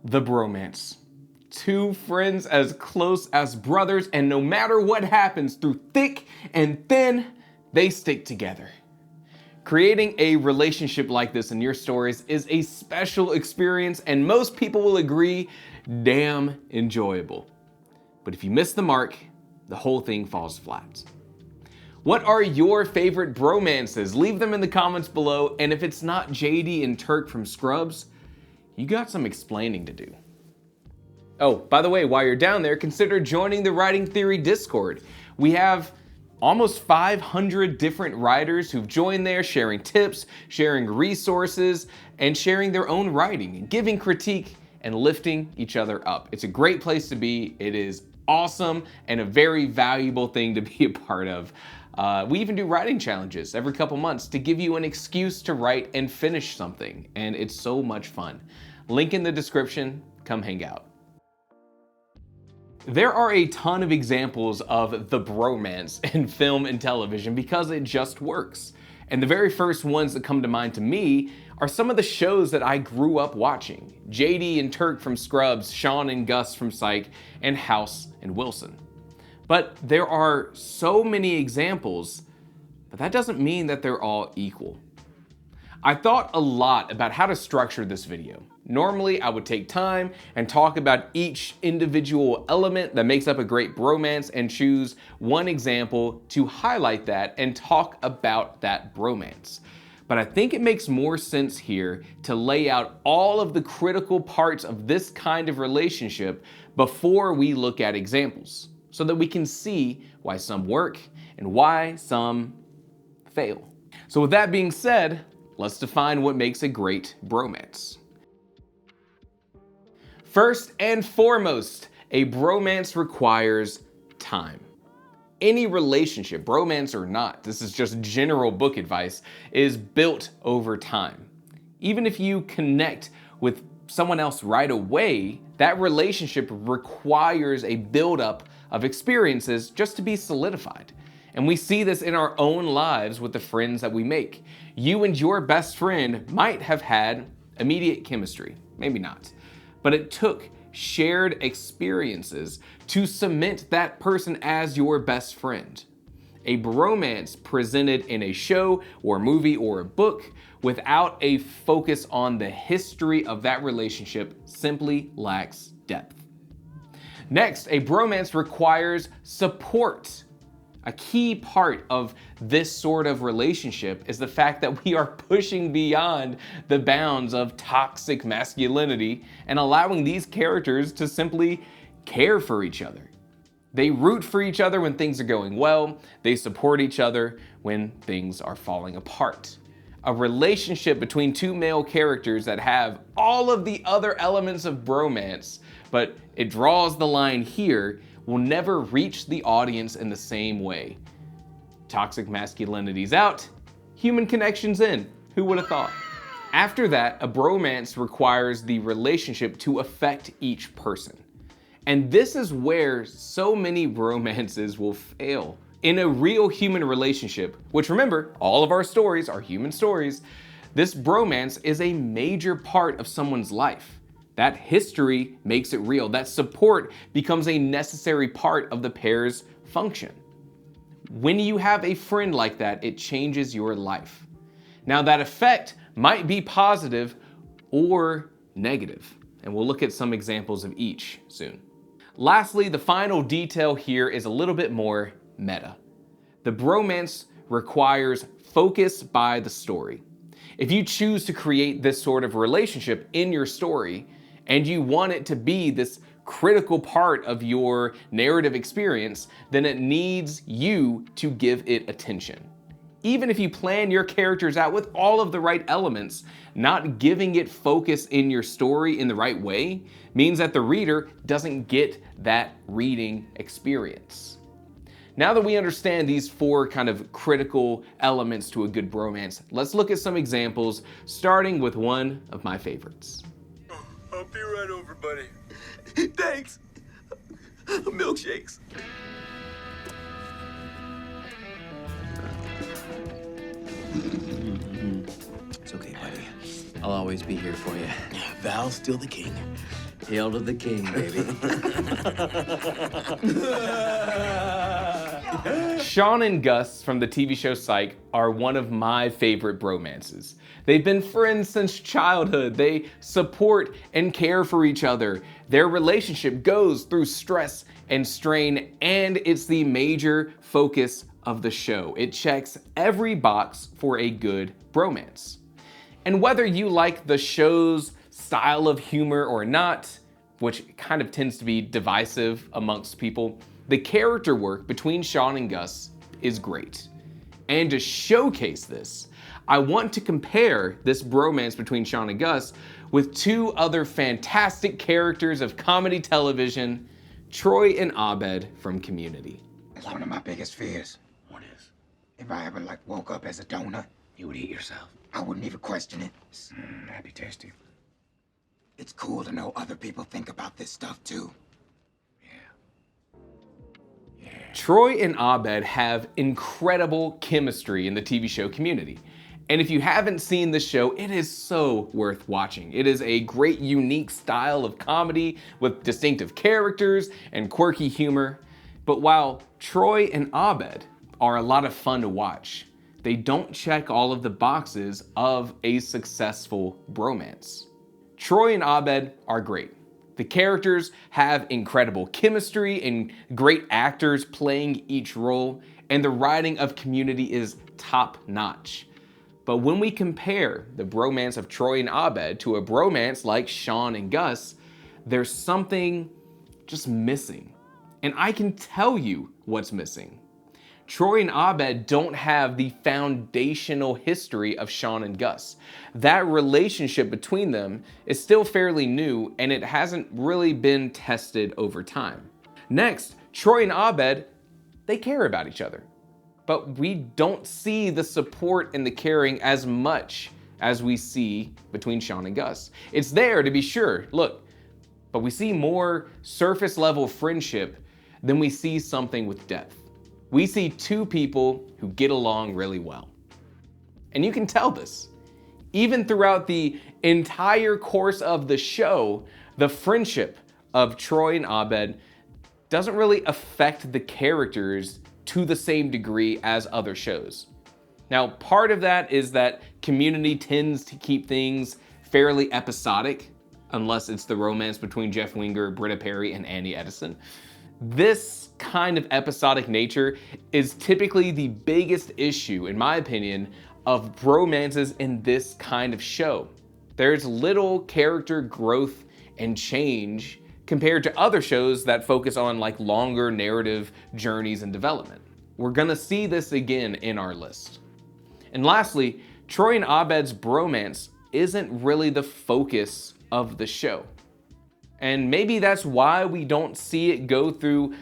The bromance. Two friends as close as brothers, and no matter what happens through thick and thin, they stick together. Creating a relationship like this in your stories is a special experience, and most people will agree, damn enjoyable. But if you miss the mark, the whole thing falls flat. What are your favorite bromances? Leave them in the comments below, and if it's not JD and Turk from Scrubs, you got some explaining to do. Oh, by the way, while you're down there, consider joining the Writing Theory Discord. We have almost 500 different writers who've joined there, sharing tips, sharing resources, and sharing their own writing, giving critique, and lifting each other up. It's a great place to be. It is awesome and a very valuable thing to be a part of. We even do writing challenges every couple months to give you an excuse to write and finish something, and it's so much fun. Link in the description, come hang out. There are a ton of examples of the bromance in film and television because it just works. And the very first ones that come to mind to me are some of the shows that I grew up watching. JD and Turk from Scrubs, Sean and Gus from Psych, and House and Wilson. But there are so many examples, but that doesn't mean that they're all equal. I thought a lot about how to structure this video. Normally, I would take time and talk about each individual element that makes up a great bromance and choose one example to highlight that and talk about that bromance. But I think it makes more sense here to lay out all of the critical parts of this kind of relationship before we look at examples, so that we can see why some work and why some fail. So with that being said, let's define what makes a great bromance. First and foremost, a bromance requires time. Any relationship, bromance or not, this is just general book advice, is built over time. Even if you connect with someone else right away, that relationship requires a buildup of experiences just to be solidified. And we see this in our own lives with the friends that we make. You and your best friend might have had immediate chemistry, maybe not. But it took shared experiences to cement that person as your best friend. A bromance presented in a show or movie or a book without a focus on the history of that relationship simply lacks depth. Next, a bromance requires support. A key part of this sort of relationship is the fact that we are pushing beyond the bounds of toxic masculinity and allowing these characters to simply care for each other. They root for each other when things are going well. They support each other when things are falling apart. A relationship between two male characters that have all of the other elements of bromance, but it draws the line here, will never reach the audience in the same way. Toxic masculinity's out, human connection's in. Who would have thought? After that, a bromance requires the relationship to affect each person. And this is where so many romances will fail. In a real human relationship, which remember, all of our stories are human stories, this bromance is a major part of someone's life. That history makes it real. That support becomes a necessary part of the pair's function. When you have a friend like that, it changes your life. Now that effect might be positive or negative, and we'll look at some examples of each soon. Lastly, the final detail here is a little bit more meta. The bromance requires focus by the story. If you choose to create this sort of relationship in your story, and you want it to be this critical part of your narrative experience, then it needs you to give it attention. Even if you plan your characters out with all of the right elements, not giving it focus in your story in the right way means that the reader doesn't get that reading experience. Now that we understand these four kind of critical elements to a good bromance, let's look at some examples, starting with one of my favorites. I'll be right over, buddy. Thanks. Milkshakes. It's okay, buddy. I'll always be here for you. Val's still the king. Hail to the king, baby. Sean and Gus from the TV show Psych are one of my favorite bromances. They've been friends since childhood. They support and care for each other. Their relationship goes through stress and strain, and it's the major focus of the show. It checks every box for a good bromance. And whether you like the show's style of humor or not, which kind of tends to be divisive amongst people, the character work between Sean and Gus is great. And to showcase this, I want to compare this bromance between Sean and Gus with two other fantastic characters of comedy television, Troy and Abed from Community. That's one of my biggest fears. What is? If I ever woke up as a donut, You would eat yourself. I wouldn't even question it. That'd be tasty. It's cool to know other people think about this stuff too. Troy and Abed have incredible chemistry in the TV show Community. And if you haven't seen the show, it is so worth watching. It is a great, unique style of comedy with distinctive characters and quirky humor. But while Troy and Abed are a lot of fun to watch, they don't check all of the boxes of a successful bromance. Troy and Abed are great. The characters have incredible chemistry and great actors playing each role, and the writing of Community is top-notch. But when we compare the bromance of Troy and Abed to a bromance like Sean and Gus, there's something just missing. And I can tell you what's missing. Troy and Abed don't have the foundational history of Sean and Gus. That relationship between them is still fairly new, and it hasn't really been tested over time. Next, Troy and Abed, they care about each other. But we don't see the support and the caring as much as we see between Sean and Gus. It's there to be sure, look, but we see more surface level friendship than we see something with depth. We see two people who get along really well. And you can tell this. Even throughout the entire course of the show, the friendship of Troy and Abed doesn't really affect the characters to the same degree as other shows. Now, part of that is that Community tends to keep things fairly episodic, unless it's the romance between Jeff Winger, Britta Perry, and Annie Edison. This kind of episodic nature is typically the biggest issue, in my opinion, of bromances in this kind of show. There's little character growth and change compared to other shows that focus on longer narrative journeys and development. We're gonna see this again in our list. And lastly, Troy and Abed's bromance isn't really the focus of the show. And maybe that's why we don't see it go through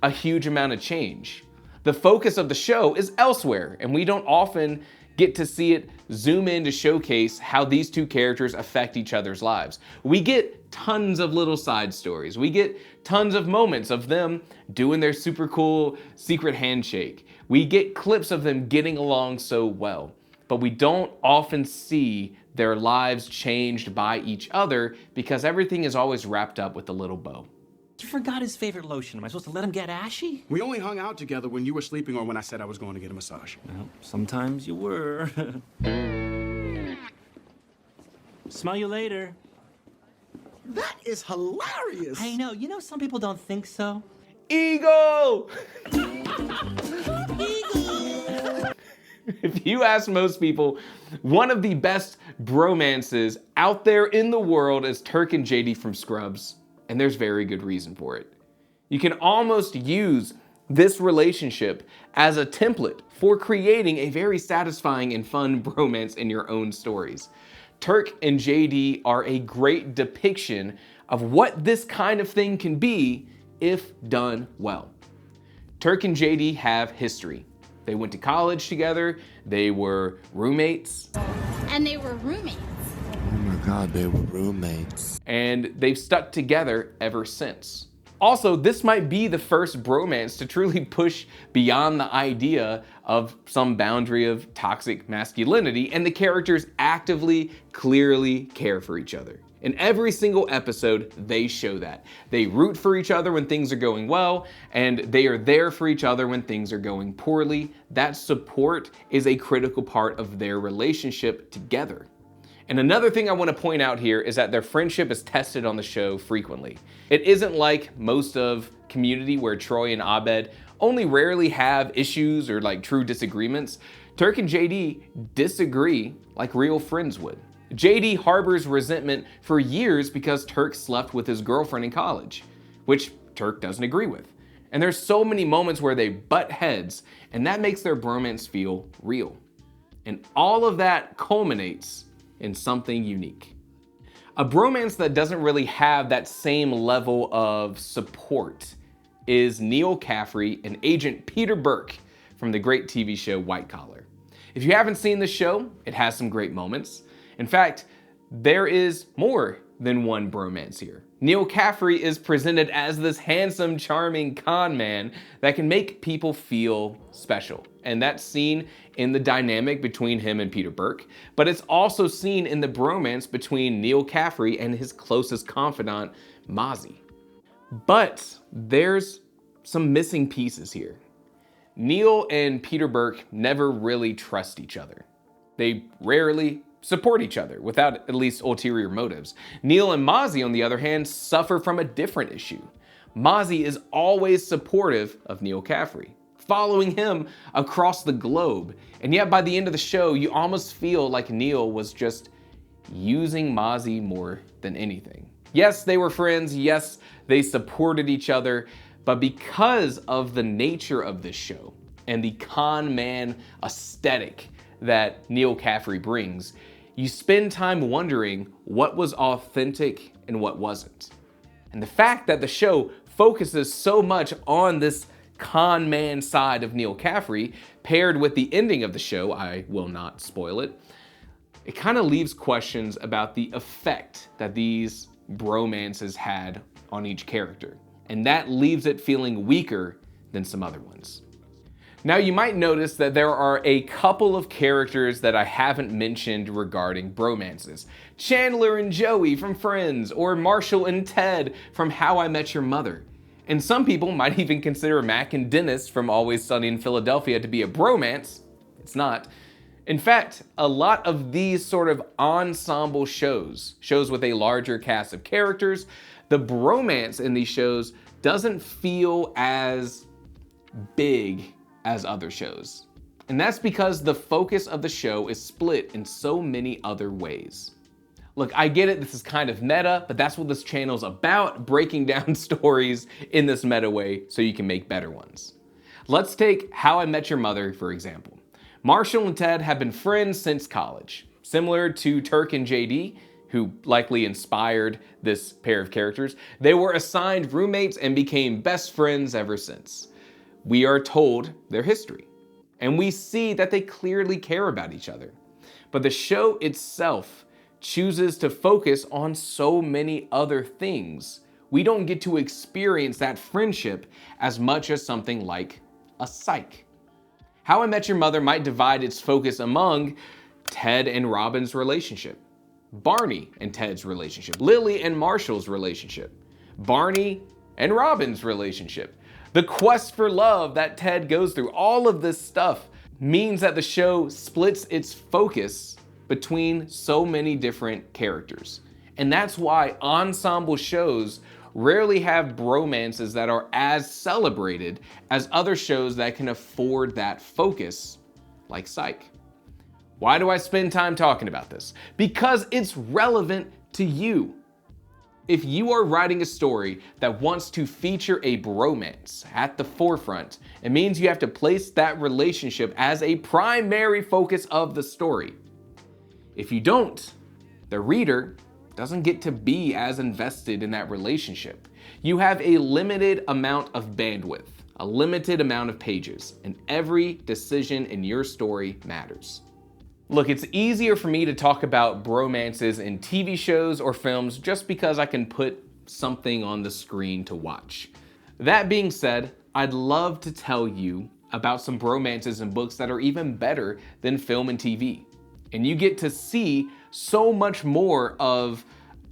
a huge amount of change. The focus of the show is elsewhere, and we don't often get to see it zoom in to showcase how these two characters affect each other's lives. We get tons of little side stories. We get tons of moments of them doing their super cool secret handshake. We get clips of them getting along so well, but we don't often see their lives changed by each other because everything is always wrapped up with a little bow. You forgot his favorite lotion. Am I supposed to let him get ashy? We only hung out together when you were sleeping or when I said I was going to get a massage. Well, sometimes you were. Smell you later. That is hilarious. I know. You know some people don't think so. Eagle! If you ask most people, one of the best bromances out there in the world is Turk and JD from Scrubs, and there's very good reason for it. You can almost use this relationship as a template for creating a very satisfying and fun bromance in your own stories. Turk and JD are a great depiction of what this kind of thing can be if done well. Turk and JD have history. They went to college together, they were roommates. And they were roommates. Oh my God, they were roommates. And they've stuck together ever since. Also, this might be the first bromance to truly push beyond the idea of some boundary of toxic masculinity, and the characters actively, clearly care for each other. In every single episode, they show that. They root for each other when things are going well, and they are there for each other when things are going poorly. That support is a critical part of their relationship together. And another thing I want to point out here is that their friendship is tested on the show frequently. It isn't like most of Community, where Troy and Abed only rarely have issues or like true disagreements. Turk and JD disagree like real friends would. JD harbors resentment for years because Turk slept with his girlfriend in college, which Turk doesn't agree with. And there's so many moments where they butt heads, and that makes their bromance feel real. And all of that culminates in something unique. A bromance that doesn't really have that same level of support is Neil Caffrey and Agent Peter Burke from the great TV show White Collar. If you haven't seen the show, it has some great moments. In fact, there is more than one bromance here. Neil Caffrey is presented as this handsome, charming con man that can make people feel special. And that's seen in the dynamic between him and Peter Burke, but it's also seen in the bromance between Neil Caffrey and his closest confidant, Mozzie. But there's some missing pieces here. Neil and Peter Burke never really trust each other. They rarely support each other without at least ulterior motives. Neil and Mozzie, on the other hand, suffer from a different issue. Mozzie is always supportive of Neil Caffrey, following him across the globe. And yet by the end of the show, you almost feel like Neil was just using Mozzie more than anything. Yes, they were friends. Yes, they supported each other. But because of the nature of this show and the con man aesthetic that Neil Caffrey brings, you spend time wondering what was authentic and what wasn't. And the fact that the show focuses so much on this con man side of Neil Caffrey, paired with the ending of the show, I will not spoil it, it kind of leaves questions about the effect that these bromances had on each character. And that leaves it feeling weaker than some other ones. Now you might notice that there are a couple of characters that I haven't mentioned regarding bromances. Chandler and Joey from Friends, or Marshall and Ted from How I Met Your Mother. And some people might even consider Mac and Dennis from Always Sunny in Philadelphia to be a bromance. It's not. In fact, a lot of these sort of ensemble shows with a larger cast of characters, the bromance in these shows doesn't feel as big as other shows. And that's because the focus of the show is split in so many other ways. Look, I get it, this is kind of meta, but that's what this channel's about, breaking down stories in this meta way so you can make better ones. Let's take How I Met Your Mother, for example. Marshall and Ted have been friends since college. Similar to Turk and JD, who likely inspired this pair of characters, they were assigned roommates and became best friends ever since. We are told their history, and we see that they clearly care about each other. But the show itself chooses to focus on so many other things. We don't get to experience that friendship as much as something like a Psych. How I Met Your Mother might divide its focus among Ted and Robin's relationship, Barney and Ted's relationship, Lily and Marshall's relationship, Barney and Robin's relationship. The quest for love that Ted goes through, all of this stuff means that the show splits its focus between so many different characters. And that's why ensemble shows rarely have bromances that are as celebrated as other shows that can afford that focus, like Psych. Why do I spend time talking about this? Because it's relevant to you. If you are writing a story that wants to feature a bromance at the forefront, it means you have to place that relationship as a primary focus of the story. If you don't, the reader doesn't get to be as invested in that relationship. You have a limited amount of bandwidth, a limited amount of pages, and every decision in your story matters. Look, it's easier for me to talk about bromances in TV shows or films just because I can put something on the screen to watch. That being said, I'd love to tell you about some bromances and books that are even better than film and TV. And you get to see so much more of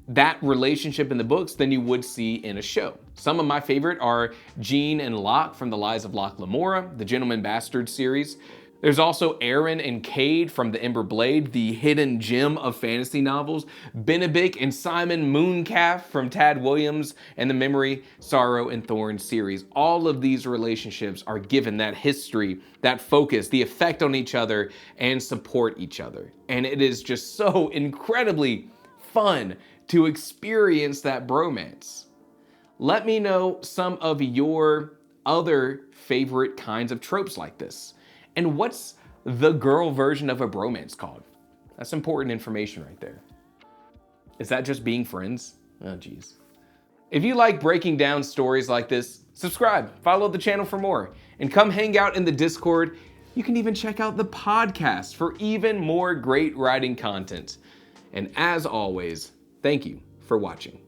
that relationship in the books than you would see in a show. Some of my favorite are Jean and Locke from The Lies of Locke Lamora, the Gentleman Bastard series. There's also Aaron and Cade from The Ember Blade, the hidden gem of fantasy novels. Benedict and Simon Mooncalf from Tad Williams and the Memory, Sorrow, and Thorn series. All of these relationships are given that history, that focus, the effect on each other, and support each other. And it is just so incredibly fun to experience that bromance. Let me know some of your other favorite kinds of tropes like this. And what's the girl version of a bromance called? That's important information right there. Is that just being friends? Oh, geez. If you like breaking down stories like this, subscribe, follow the channel for more, and come hang out in the Discord. You can even check out the podcast for even more great writing content. And as always, thank you for watching.